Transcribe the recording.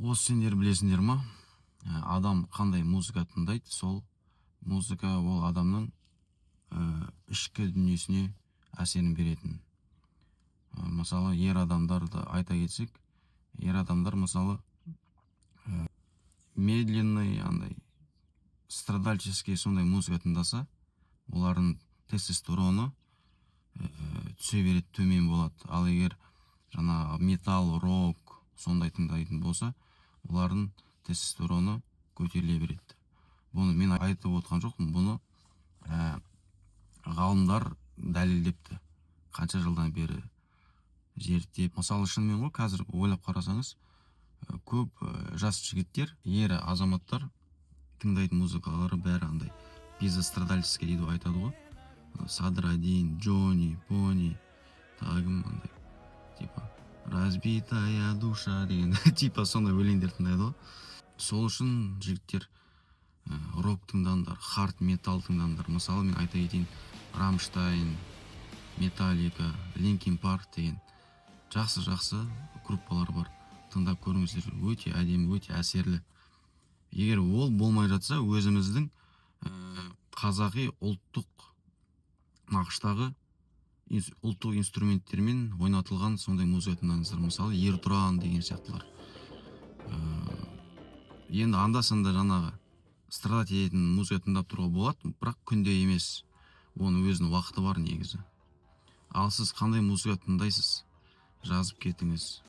Осы сендер білесіңдер ма? Адам қандай музыка тыңдайды, сол музыка ол адамның ішкі дүниесіне әсерін беретін. Мысалы, ер адамдарды айта кетсек, ер адамдар мысалы медленный, андай страдальческий сондай музыка тыңдаса, олардың тестостероны түсе береді, төмен болады. Ал егер жаңағы металл, рок сондай тыңдайтын болса, олардың тестостероны көтеріле береді. Бұны мен айтып отқан жоқпын, бұны ғалымдар дәлелдепті. Қанша жылдан бері зерттеп. Мысалы, шынымен ғой, қазір ойлап қарасаңыз, көп жас жігіттер, ер азаматтар тыңдайтын музыкалары бәрі андай пизострадальческий дейді ғой, айтады ғой. Садрадин, Джонни, Пони, тагым андай типа разбитая душа деген типа сондай өлеңдер тыңдайды ғой. Сол үшін жігіттер рок тыңдаңдар, хард металл тыңдаңдар. Мысалы, мен айта кетейін, Рамштайн, Металлика, Линкин Парк деген жақсы группалар бар. Тыңдап көріңіздер, өте әдемі, өте әсерлі. Егер ол болмай жатса, өзіміздің қазақи ұлттық нақыштағы ұлттық инструменттермен ойнатылған сондай музыка тыңдаңыздар. Мысалы, Ертұран деген сияқтылар. Енді анда-санда жаңағы страдать ететін музыка тыңдап тұруға болады, бірақ күнде емес. Оның өзінің уақыты бар негізі. Ал сіз қандай музыка тыңдайсыз? Жазып кетіңіз.